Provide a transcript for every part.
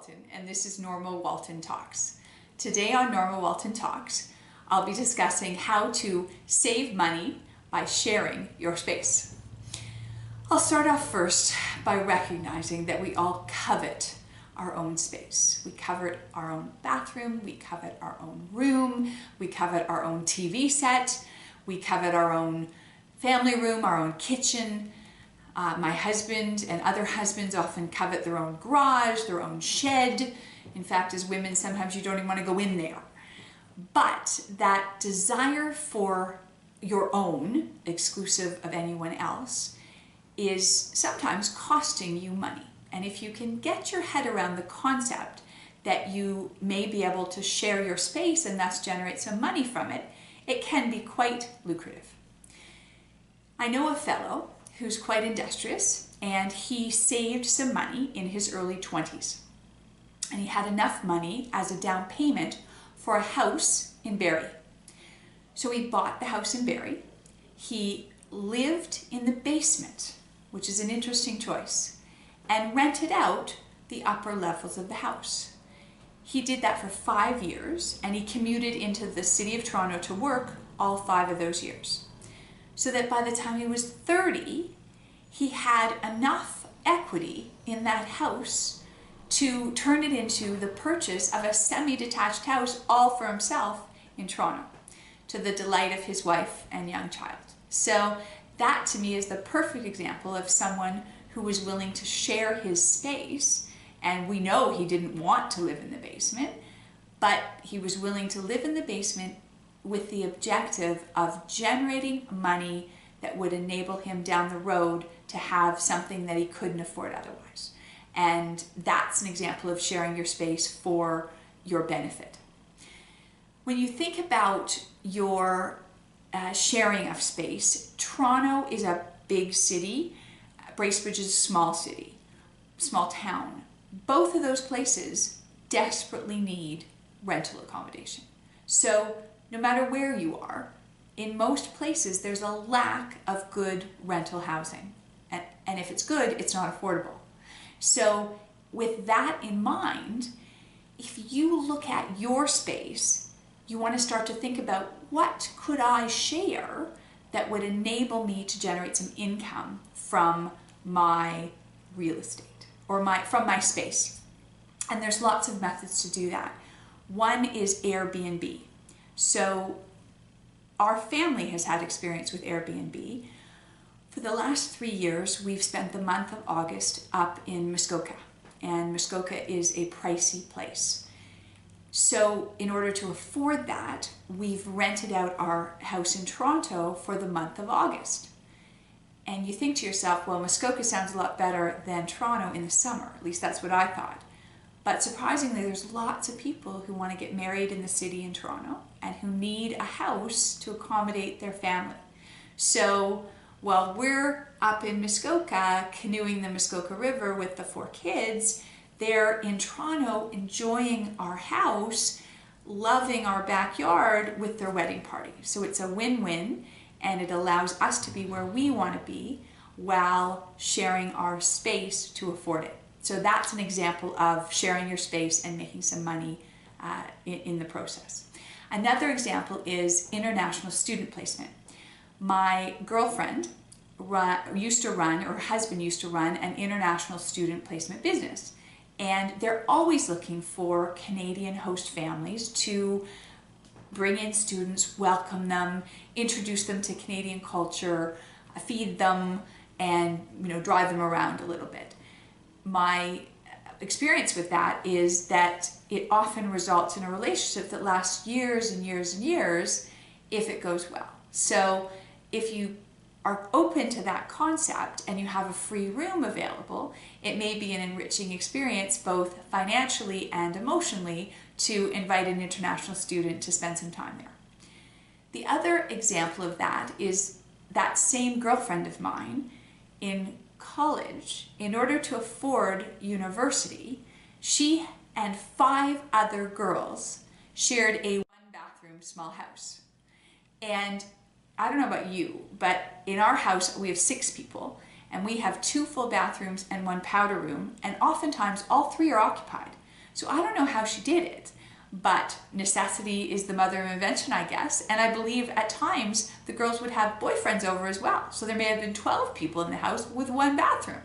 Walton, and this is Norma Walton Talks. Today on Norma Walton Talks, I'll be discussing how to save money by sharing your space. I'll start off first by recognizing that we all covet our own space. We covet our own bathroom, we covet our own room, we covet our own TV set, we covet our own family room, our own kitchen. My husband and other husbands often covet their own garage, their own shed. In fact, as women, sometimes you don't even want to go in there. But that desire for your own, exclusive of anyone else, is sometimes costing you money. And if you can get your head around the concept that you may be able to share your space and thus generate some money from it, it can be quite lucrative. I know a fellow who's quite industrious, and he saved some money in his early 20s. And he had enough money as a down payment for a house in Barrie. So he bought the house in Barrie. He lived in the basement, which is an interesting choice, and rented out the upper levels of the house. He did that for 5 years, and he commuted into the city of Toronto to work all 5 of those years. So that by the time he was 30, he had enough equity in that house to turn it into the purchase of a semi-detached house all for himself in Toronto, to the delight of his wife and young child. So that to me is the perfect example of someone who was willing to share his space. And we know he didn't want to live in the basement, but he was willing to live in the basement with the objective of generating money that would enable him down the road to have something that he couldn't afford otherwise. And that's an example of sharing your space for your benefit. When you think about your sharing of space, Toronto is a big city, Bracebridge is a small city, small town. Both of those places desperately need rental accommodation. So no matter where you are, in most places there's a lack of good rental housing. And if it's good, it's not affordable. So with that in mind, if you look at your space, you want to start to think about, what could I share that would enable me to generate some income from my real estate or from my space? And there's lots of methods to do that. One is AirBnB. So our family has had experience with AirBnB. For the last 3 years, we've spent the month of August up in Muskoka, and Muskoka is a pricey place. So in order to afford that, we've rented out our house in Toronto for the month of August. And you think to yourself, well, Muskoka sounds a lot better than Toronto in the summer. At least that's what I thought. But surprisingly, there's lots of people who want to get married in the city in Toronto and who need a house to accommodate their family. So while we're up in Muskoka canoeing the Muskoka River with the 4 kids, they're in Toronto enjoying our house, loving our backyard with their wedding party. So it's a win-win, and it allows us to be where we want to be while sharing our space to afford it. So that's an example of sharing your space and making some money in the process. Another example is international student placement. My girlfriend used to run, or her husband used to run, an international student placement business. And they're always looking for Canadian host families to bring in students, welcome them, introduce them to Canadian culture, feed them, and drive them around a little bit. My experience with that is that it often results in a relationship that lasts years and years and years if it goes well. So if you are open to that concept and you have a free room available, it may be an enriching experience both financially and emotionally to invite an international student to spend some time there. The other example of that is that same girlfriend of mine in college. In order to afford university, she and 5 other girls shared a 1-bathroom small house. And I don't know about you, but in our house we have 6 people, and we have 2 full bathrooms and 1 powder room, and oftentimes all 3 are occupied. So I don't know how she did it, but necessity is the mother of invention, I guess. And I believe at times the girls would have boyfriends over as well. So there may have been 12 people in the house with one bathroom.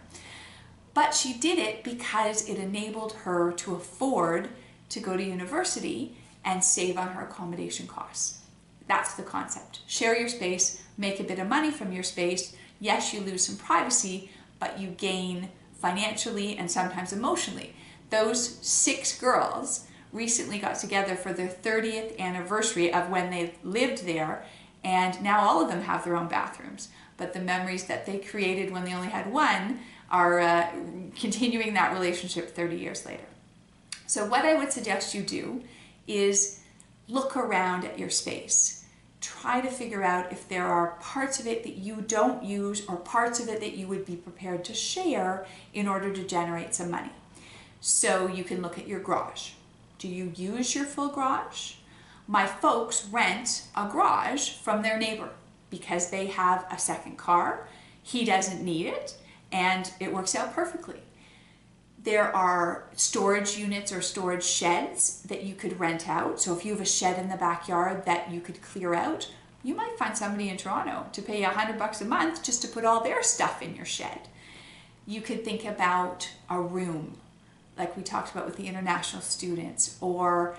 But she did it because it enabled her to afford to go to university and save on her accommodation costs. That's the concept. Share your space, make a bit of money from your space. Yes, you lose some privacy, but you gain financially and sometimes emotionally. Those 6 girls recently got together for their 30th anniversary of when they lived there, and now all of them have their own bathrooms. But the memories that they created when they only had one are continuing that relationship 30 years later. So what I would suggest you do is look around at your space. Try to figure out if there are parts of it that you don't use or parts of it that you would be prepared to share in order to generate some money. So you can look at your garage. Do you use your full garage? My folks rent a garage from their neighbor because they have a second car. He doesn't need it, and it works out perfectly. There are storage units or storage sheds that you could rent out. So if you have a shed in the backyard that you could clear out, you might find somebody in Toronto to pay $100 a month just to put all their stuff in your shed. You could think about a room, like we talked about with the international students, or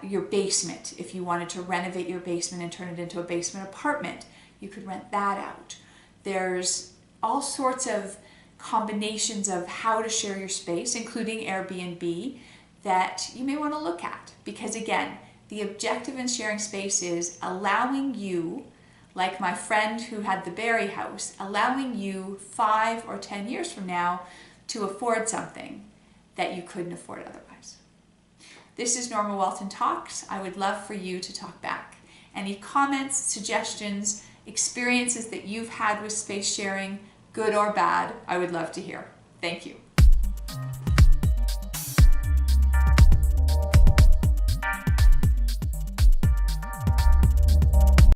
your basement. If you wanted to renovate your basement and turn it into a basement apartment, you could rent that out. There's all sorts of combinations of how to share your space, including Airbnb, that you may want to look at. Because again, the objective in sharing space is allowing you, like my friend who had the Berry house, allowing you 5 or 10 years from now to afford something that you couldn't afford otherwise. This is Norma Walton Talks. I would love for you to talk back. Any comments, suggestions, experiences that you've had with space sharing, good or bad, I would love to hear. Thank you.